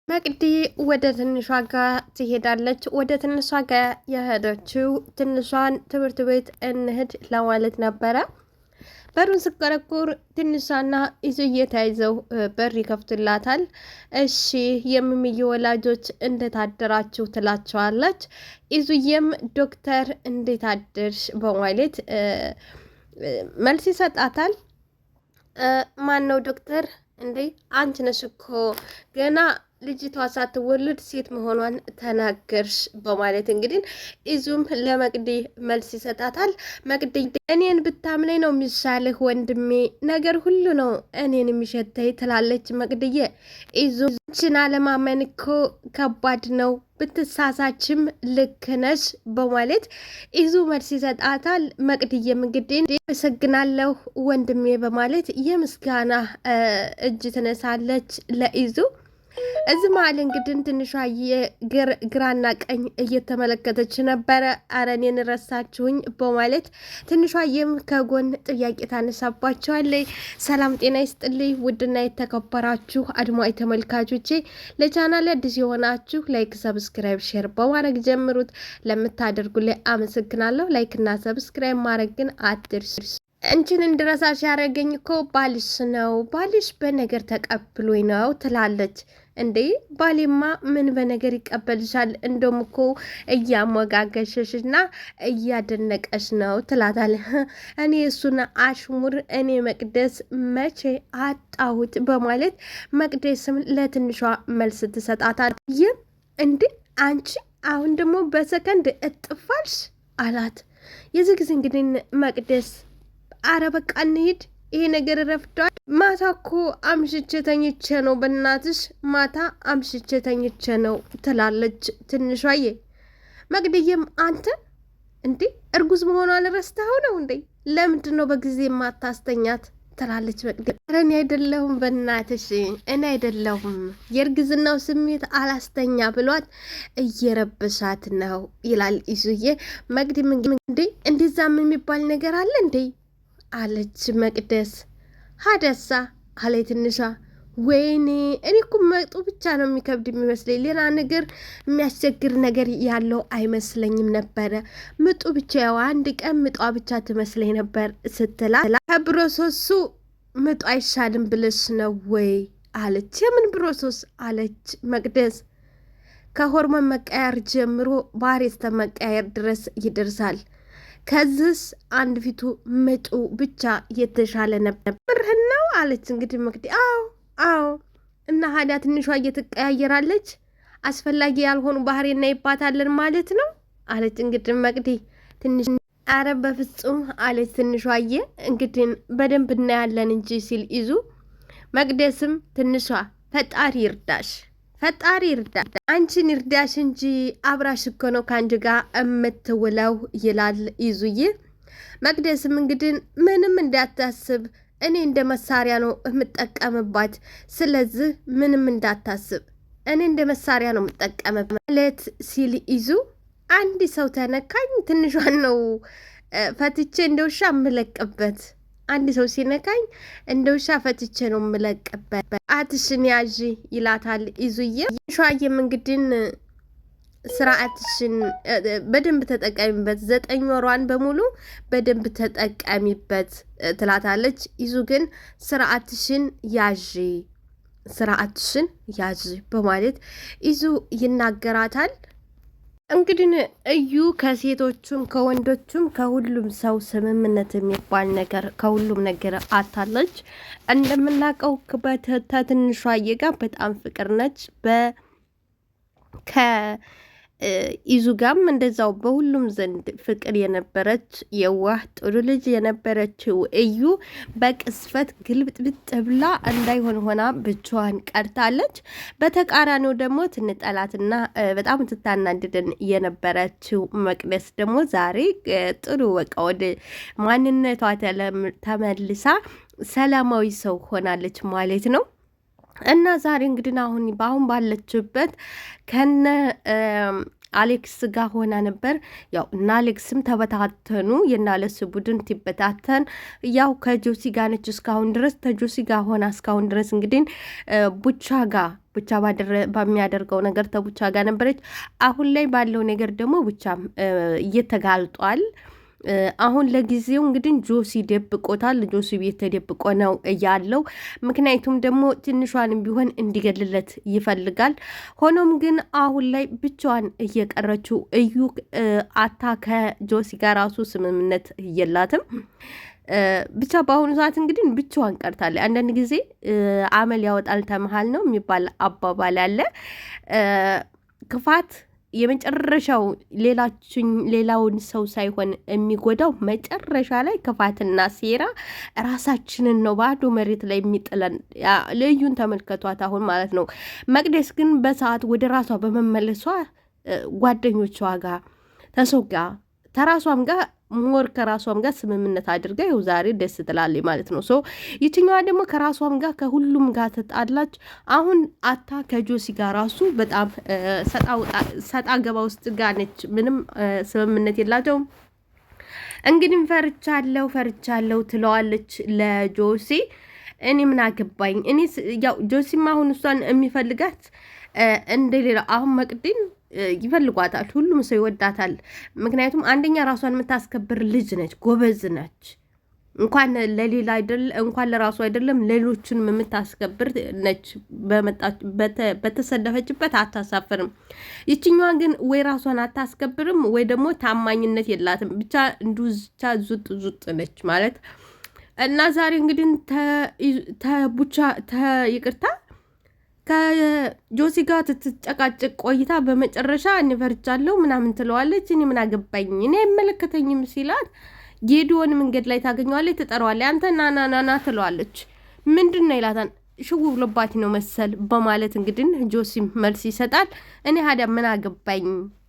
መቅዲ ወደ ትንሿ ጋር ትሄዳለች። ወደ ትንሿ ጋር የሄደችው ትንሿን ትምህርት ቤት እንሂድ ለማለት ነበረ። በሩን ስቆረቁር ትንሿና ኢዙዬ ተያይዘው በር ይከፍቱላታል። እሺ የምምዬ ወላጆች እንዴት አደራችሁ ትላቸዋለች። ኢዙዬም ዶክተር እንዴት አደርሽ በማለት መልስ ይሰጣታል። ማን ነው ዶክተር? እንዴ አንቺ ነሽ እኮ ገና ልጅቷ ሳትወልድ ሴት መሆኗን ተናገርሽ በማለት እንግዲህ ኢዙም ለመቅዲ መልስ ይሰጣታል። መቅዲ እኔን ብታምነኝ ነው የሚሻልህ ወንድሜ፣ ነገር ሁሉ ነው እኔን የሚሸተኝ ትላለች። መቅድዬ ኢዙ ችን አለማመን እኮ ከባድ ነው፣ ብትሳሳችም ልክ ነሽ በማለት ኢዙ መልስ ይሰጣታል። መቅድዬም እንግዲህ አመሰግናለሁ ወንድሜ በማለት የምስጋና እጅ ትነሳለች ለኢዙ። እዚህ መሀል እንግዲህ ትንሿዬ ግራና ቀኝ እየተመለከተች ነበረ። አረ እኔን ረሳችሁኝ በማለት ትንሿዬም ከጎን ጥያቄ ታነሳባቸዋለች። ሰላም ጤና ይስጥልኝ ውድና የተከበራችሁ አድማጭ ተመልካቾቼ፣ ለቻናል አዲስ የሆናችሁ ላይክ፣ ሰብስክራይብ፣ ሼር በማድረግ ጀምሩት። ለምታደርጉልኝ አመሰግናለሁ። ላይክ እና ሰብስክራይብ ማድረግ ግን አትርሱ። እንችን እንድረሳሽ ያደረገኝ እኮ ባልሽ ነው፣ ባልሽ በነገር ተቀብሎኝ ነው ትላለች። እንዴ ባሌማ ምን በነገር ይቀበልሻል? እንደውም እኮ እያሞጋገሸሽ እና እያደነቀሽ ነው ትላታለ። እኔ እሱን አሽሙር እኔ መቅደስ መቼ አጣሁት በማለት መቅደስም ለትንሿ መልስ ትሰጣታል። ይህም እንዴ አንቺ አሁን ደግሞ በሰከንድ እጥፋልሽ አላት። የዚህ ጊዜ እንግዲህ መቅደስ አረ በቃ እንሂድ፣ ይሄ ነገር ረፍዷል። ማታ እኮ አምሽቼ ተኝቼ ነው፣ በእናትሽ ማታ አምሽቼ ተኝቼ ነው ትላለች ትንሿዬ። መቅድዬም አንተ እንዴ እርጉዝ መሆኗን ረስተኸው ነው እንዴ? ለምንድን ነው በጊዜ ማታስተኛት ትላለች መቅዲ። ኧረ እኔ አይደለሁም በእናትሽ እኔ አይደለሁም፣ የእርግዝናው ስሜት አላስተኛ ብሏት እየረበሻት ነው ይላል ኢዙዬ። መቅዲም እንዴ እንደዛም የሚባል ነገር አለ እንዴ አለች መቅደስ። ሀደሳ አለ ትንሿ። ወይኔ እኔ እኮ መጡ ብቻ ነው የሚከብድ የሚመስለኝ፣ ሌላ ነገር የሚያስቸግር ነገር ያለው አይመስለኝም ነበረ። ምጡ ብቻ ያው አንድ ቀን ምጧ ብቻ ትመስለኝ ነበር ስትላ ከብሮሶሱ ምጡ አይሻልም ብለሽ ነው ወይ አለች። የምን ብሮሶስ አለች መቅደስ። ከሆርሞን መቀየር ጀምሮ ባህሪ እስከ መቀየር ድረስ ይደርሳል። ከዚህስ አንድ ፊቱ ምጡ ብቻ የተሻለ ነበር። ብርህን ነው አለች እንግዲህ መቅዲ። አዎ እና ሀዳ ትንሿ እየትቀያየራለች፣ አስፈላጊ ያልሆኑ ባህሪ እናይባታለን ማለት ነው አለች እንግዲህ መቅዲ። ትንሽ አረ በፍጹም አለች ትንሿዬ። እንግዲህ በደንብ እናያለን እንጂ ሲል ኢዙ። መቅደስም ትንሿ ፈጣሪ ይርዳሽ፣ ፈጣሪ ይርዳሽ፣ አንቺን ይርዳሽ እንጂ አብራሽ እኮ ነው ከአንቺ ጋር የምትውለው ይላል ኢዙዬ። መቅደስም እንግዲህ ምንም እንዳታስብ፣ እኔ እንደ መሳሪያ ነው የምጠቀምባት፣ ስለዚህ ምንም እንዳታስብ፣ እኔ እንደ መሳሪያ ነው የምጠቀምባት ማለት ሲል ኢዙ። አንድ ሰው ተነካኝ ትንሿን ነው ፈትቼ እንደ ውሻ የምለቅበት፣ አንድ ሰው ሲነካኝ እንደ ውሻ ፈትቼ ነው የምለቅበት፣ አትሽን ያዥ ይላታል ኢዙዬ። ሸዋዬም እንግዲህ ስርዓትሽን በደንብ ተጠቀሚበት፣ 9 ወሯን በሙሉ በደንብ ተጠቀሚበት ትላታለች። ኢዙ ግን ስርዓትሽን ያዥ፣ ስርዓትሽን ያዥ በማለት ኢዙ ይናገራታል። እንግዲህ እዩ ከሴቶቹም ከወንዶቹም ከሁሉም ሰው ስምምነት የሚባል ነገር ከሁሉም ነገር አታለች። እንደምናውቀው ከትንሿዬ ጋር በጣም ፍቅር ነች። ኢዙ ጋም እንደዛው በሁሉም ዘንድ ፍቅር የነበረች የዋህ ጥሩ ልጅ የነበረችው እዩ በቅስፈት ግልብጥብጥ ብላ እንዳይሆን ሆና ብቻዋን ቀርታለች። በተቃራኒው ደግሞ ትንጠላትና በጣም ትታናድደን የነበረችው መቅደስ ደግሞ ዛሬ ጥሩ በቃ ወደ ማንነቷ ተመልሳ ሰላማዊ ሰው ሆናለች ማለት ነው። እና ዛሬ እንግዲህ አሁን ባለችበት ከነ አሌክስ ጋር ሆና ነበር። ያው እና አሌክስም ተበታተኑ። የናለስ ቡድን ትበታተን። ያው ከጆሲ ጋር ነች እስካሁን ድረስ ከጆሲ ጋር ሆና እስካሁን ድረስ እንግዲህ ቡቻ በሚያደርገው ነገር ተቡቻ ጋር ነበረች። አሁን ላይ ባለው ነገር ደግሞ ቡቻም እየተጋልጧል። አሁን ለጊዜው እንግዲህ ጆሲ ደብቆታል። ጆሲ ቤት ተደብቆ ነው ያለው። ምክንያቱም ደግሞ ትንሿንም ቢሆን እንዲገልለት ይፈልጋል። ሆኖም ግን አሁን ላይ ብቻዋን እየቀረችው እዩ አታ ከጆሲ ጋር ራሱ ስምምነት የላትም። ብቻ በአሁኑ ሰዓት እንግዲህ ብቻዋን ቀርታለች። አንዳንድ ጊዜ አመል ያወጣል ተመሃል ነው የሚባል አባባል አለ። ክፋት የመጨረሻው ሌላውን ሰው ሳይሆን የሚጎዳው መጨረሻ ላይ ክፋትና ሴራ ራሳችንን ነው ባዶ መሬት ላይ የሚጥለን። ልዩን ተመልከቷት አሁን ማለት ነው። መቅደስ ግን በሰዓት ወደ ራሷ በመመለሷ ጓደኞቿ ጋር ተሰጋ ተራሷም ጋር ሞር ከራሷም ጋር ስምምነት አድርጋ ይኸው ዛሬ ደስ ትላለች ማለት ነው። ሶ ይችኛዋ ደግሞ ከራሷም ጋር ከሁሉም ጋር ተጣላች። አሁን አታ ከጆሲ ጋር ራሱ በጣም ሰጣ ገባ ውስጥ ጋር ነች። ምንም ስምምነት የላቸውም። እንግዲህ ፈርቻለሁ ትለዋለች ለጆሲ። እኔ ምን አገባኝ እኔ ያው ጆሲም አሁን እሷን የሚፈልጋት እንደሌላ አሁን መቅድን ይፈልጓታል። ሁሉም ሰው ይወዳታል። ምክንያቱም አንደኛ ራሷን የምታስከብር ልጅ ነች፣ ጎበዝ ነች። እንኳን ለሌላ አይደለም እንኳን ለራሱ አይደለም ሌሎችንም የምታስከብር ነች። በተሰለፈችበት አታሳፍርም። ይችኛዋ ግን ወይ ራሷን አታስከብርም ወይ ደግሞ ታማኝነት የላትም። ብቻ እንዱቻ ዙጥ ነች ማለት እና ዛሬ እንግዲህ ይቅርታ ከጆሲ ጋር ትጨቃጨቅ ቆይታ በመጨረሻ እኔ ፈርቻለሁ ምናምን ትለዋለች። እኔ ምን አገባኝ እኔ አይመለከተኝም ሲላት ጌዲዮን መንገድ ላይ ታገኘዋለች፣ ትጠራዋለች። አንተ ናናናና ትለዋለች። ምንድን ነው ይላታል። ሽው ብሎባት ነው መሰል በማለት እንግዲህ ጆሲም መልስ ይሰጣል። እኔ ሀዳ ምን አገባኝ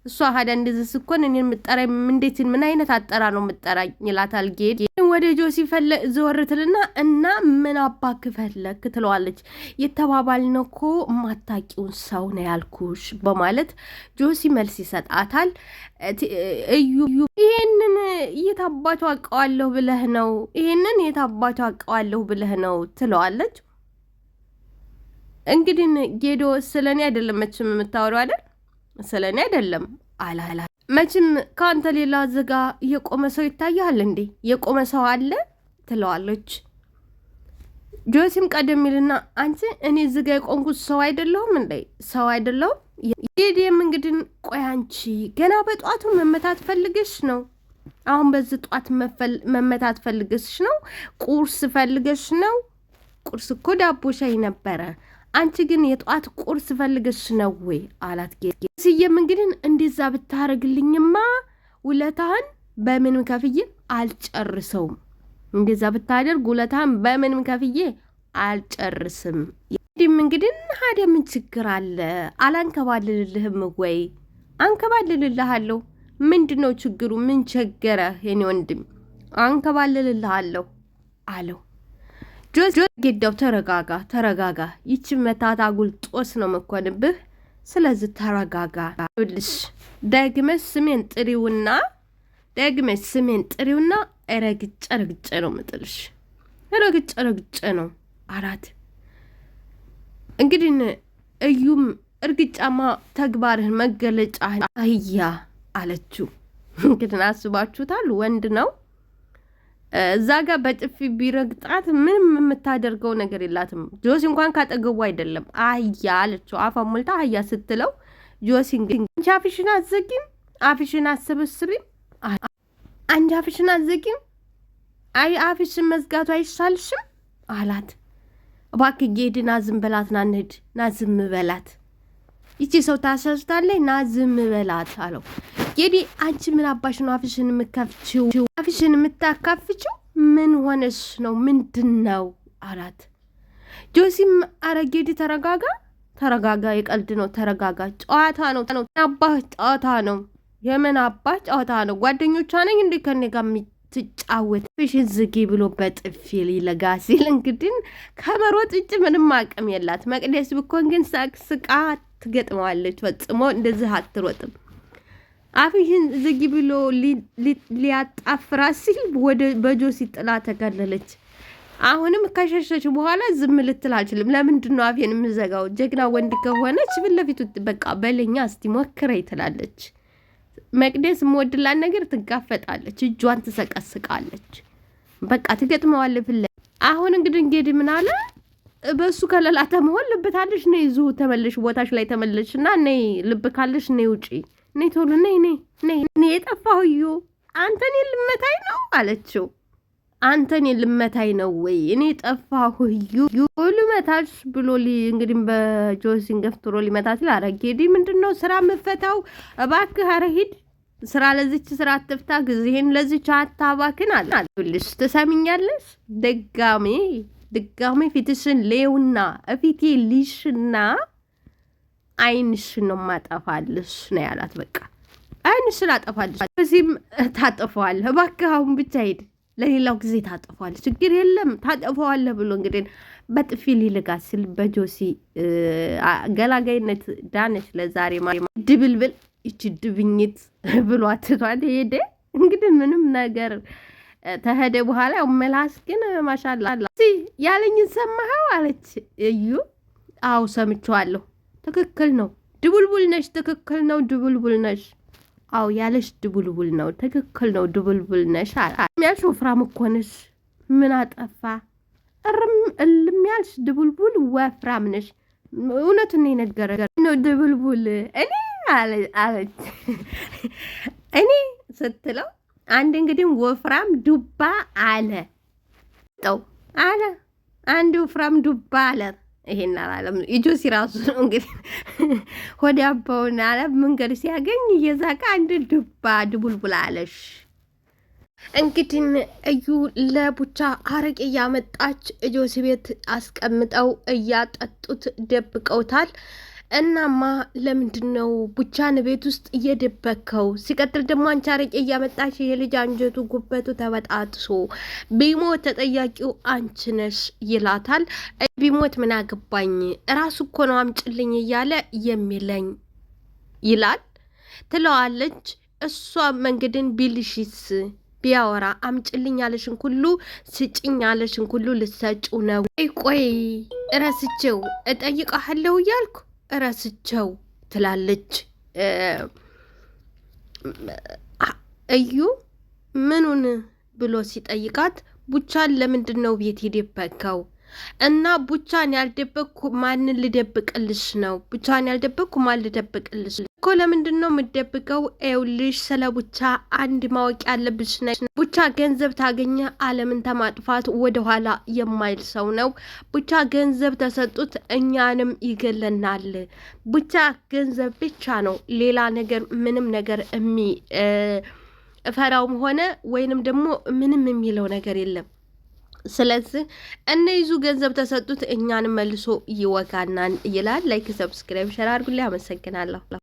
እሷ ሀዳ እንደዚህ ስኮን እኔን የምጠራኝ እንዴት ምን አይነት አጠራ ነው የምጠራኝ ይላታል። ጌዲ ወደ ጆሲ ዘወር ትልና እና ምን አባክ ፈለክ ትለዋለች። የተባባልነው እኮ ማታቂውን ሰው ነው ያልኩሽ በማለት ጆሲ መልስ ይሰጣታል። እዩ ይሄንን የታባቱ አውቀዋለሁ ብለህ ነው ይሄንን የታባቱ አውቀዋለሁ ብለህ ነው ትለዋለች። እንግዲህ ጌዶ ስለኔ አይደለም መቼም የምታወራው አይደል ስለኔ አይደለም አላላ መቼም ከአንተ ሌላ ዝጋ የቆመ ሰው ይታያል እንዴ የቆመ ሰው አለ ትለዋለች። ጆሲም ቀደም ይልና አንቺ እኔ ዝጋ የቆምኩት ሰው አይደለሁም እንዴ ሰው አይደለሁም። ጌዲም እንግዲህ ቆይ አንቺ ገና በጧቱ መመታት ፈልገሽ ነው? አሁን በዚህ ጧት መመታት ፈልገሽ ነው? ቁርስ ፈልገሽ ነው? ቁርስ እኮ ዳቦ ሻይ ነበረ። አንቺ ግን የጧት ቁርስ ፈልገሽ ነው ወይ አላት። ስየም እንግዲህ እንደዛ ብታረግልኝማ ውለታህን በምንም ከፍዬ አልጨርሰውም። እንደዛ ብታደርግ ውለታህን በምንም ከፍዬ አልጨርስም። ይህም እንግዲህ ሀደ ምን ችግር አለ? አላንከባልልልህም ወይ? አንከባልልልሃለሁ። ምንድነው ችግሩ? ምን ቸገረ? የኔ ወንድም አንከባልልልሃለሁ አለው። ጆሲ ጌዳው ተረጋጋ። ይቺ መታት አጉል ጦስ ነው መኮንብህ። ስለዚህ ተረጋጋ። ልሽ ደግመሽ ስሜን ጥሪውና ረግጬ ነው ምጥልሽ። ረግጬ ነው አላት። እንግዲህ እዩም እርግጫማ ተግባርህን መገለጫ አህያ አለችው። እንግዲህ አስባችሁታል። ወንድ ነው እዛ ጋር በጥፊ ቢረግጣት ምንም የምታደርገው ነገር የላትም። ጆሲ እንኳን ካጠገቡ አይደለም አህያ አለችው። አፋ ሞልታ አህያ ስትለው ጆሲ አንቺ አፍሽን አትዘጊም? አፍሽን አትሰበስቢም? አንቺ አፍሽን አትዘጊም? አይ አፍሽን መዝጋቱ አይሻልሽም አላት። እባክህ ጌዲ ና ዝም በላት፣ ና እንሂድ፣ ና ዝም በላት፣ ይቺ ሰው ታሰርታለች፣ ና ዝም በላት አለው። ጌዲ አንቺ ምን አባሽ ነው አፍሽን የምከፍቺው? አፍሽን የምታካፍቺው ምን ሆነሽ ነው? ምንድን ነው አላት። ጆሲም አረ ጌዲ ተረጋጋ፣ የቀልድ ነው፣ ተረጋጋ፣ ጨዋታ ነው፣ አባህ ጨዋታ ነው፣ የምን አባህ ጨዋታ ነው? ጓደኞቿ ነኝ እንዴ ከኔ ጋር የምትጫወት? ፍሽን ዝጊ ብሎ በጥፊ ሊለጋ ሲል እንግዲህ ከመሮጥ ውጭ ምንም አቅም የላት። መቅደስ ብኮን ግን ሳቅስቃ ትገጥመዋለች። ፈጽሞ እንደዚህ አትሮጥም። አፍሽን ዝጊ ብሎ ሊያጣፍራ ሲል በጆሲ ጥላ ተገለለች። አሁንም ከሸሸች በኋላ ዝም ልትል አልችልም። ለምንድን ነው አፌን የምዘጋው? ጀግና ወንድ ከሆነች ፊት ለፊቱ በቃ በለኛ እስቲ ሞክረኝ ትላለች። መቅደስ የምወድላን ነገር ትጋፈጣለች፣ እጇን ትሰቀስቃለች፣ በቃ ትገጥመዋለች። አሁን እንግዲህ ምን አለ በሱ ከለላ ተመሆን ልብ ታለሽ ነይ ዙ ተመለሽ ቦታሽ ላይ ተመለሽ እና ነይ ልብ ካለሽ ነይ ውጪ ነይ ቶሎ ነይ የጠፋሁዩ አንተን ልመታይ ነው አለችው። አንተን ልመታይ ነው ወይ እኔ ጠፋሁዩ ልመታሽ ብሎ እንግዲህ በጆሲን ገፍትሮ ሊመታት ይላል። አረጌዲ ምንድነው ስራ መፈታው እባክህ አረ ሂድ ስራ ለዚች ስራ አትፍታ ጊዜህን ለዚች አታባክን አልልሽ ትሰሚኛለሽ? ድጋሜ ፊትሽን ሌውና እፊቴ ሊሽና አይንሽን ነው ማጠፋልሽ ነው ያላት። በቃ አይንሽን አጠፋልሽ፣ በዚህም ታጠፈዋለህ። እባክህ አሁን ብቻ ሂድ፣ ለሌላው ጊዜ ታጠፈዋለህ፣ ችግር የለም ታጠፈዋለህ ብሎ እንግዲህ በጥፊ ሊልጋት ሲል በጆሲ ገላጋይነት ዳነች። ለዛሬ ድብልብል ይቺ ድብኝት ብሎ አትቷል ሄደ። እንግዲህ ምንም ነገር ተሄደ በኋላ ያው መላስ ግን ማሻአላ ያለኝን ሰማኸው አለች እዩ። አው ሰምቼዋለሁ፣ ትክክል ነው ድቡልቡል ነሽ፣ ትክክል ነው ድቡልቡል ነሽ። አው ያለሽ ድቡልቡል ነው፣ ትክክል ነው ድቡልቡል ነሽ። ያልሽ ወፍራም እኮ ነሽ፣ ምን አጠፋ እልም ያልሽ ድቡልቡል ወፍራም ነሽ። እውነቱን ነው የነገረ ነው ድቡልቡል እኔ አለች እኔ ስትለው አንድ እንግዲህ ወፍራም ዱባ አለ አንድ ወፍራም ዱባ አለ። ይሄን አላለም ኢጆሲ ራሱ እንግዲህ ሆዲ አባውን አለ መንገድ ሲያገኝ እየዛቀ አንድ ዱባ ድቡልቡል አለሽ። እንግዲህ እዩ ለቡቻ አረቄ እያመጣች ኢጆሲ ቤት አስቀምጠው እያጠጡት ደብቀውታል። እናማ ለምንድን ነው ቡቻን ቤት ውስጥ እየደበከው? ሲቀጥል ደግሞ አንቺ አረቄ እያመጣሽ የልጅ አንጀቱ ጉበቱ ተበጣጥሶ ቢሞት ተጠያቂው አንቺ ነሽ ይላታል። ቢሞት ምን አገባኝ እራሱ እኮ ነው አምጭልኝ እያለ የሚለኝ ይላል ትለዋለች። እሷ መንገድን ቢልሽስ ቢያወራ አምጭልኝ ያለሽን ሁሉ ስጭኝ ያለሽን ሁሉ ልሰጪው ነው። ቆይ እረስቼው እጠይቃለሁ እያልኩ እረስቸው ትላለች። እዩ ምኑን ብሎ ሲጠይቃት ቡቻን ለምንድን ነው ቤት የደበቀው? እና ቡቻን ያልደበቅኩ ማንን ልደብቅልሽ ነው? ቡቻን ያልደበቅኩ ማን ልደብቅልሽ እኮ? ለምንድን ነው የምደብቀው? ኤውልሽ ስለ ቡቻ አንድ ማወቅ ያለብሽ ነ ቡቻ ገንዘብ ታገኘ ዓለምን ተማጥፋት ወደኋላ የማይል ሰው ነው። ቡቻ ገንዘብ ተሰጡት እኛንም ይገለናል። ቡቻ ገንዘብ ብቻ ነው፣ ሌላ ነገር ምንም ነገር ፈራውም ሆነ ወይንም ደግሞ ምንም የሚለው ነገር የለም። ስለዚህ እነይዙ ገንዘብ ተሰጡት እኛንም መልሶ ይወጋናን ይላል። ላይክ ሰብስክራይብ ሸር አድርጉልኝ። አመሰግናለሁ።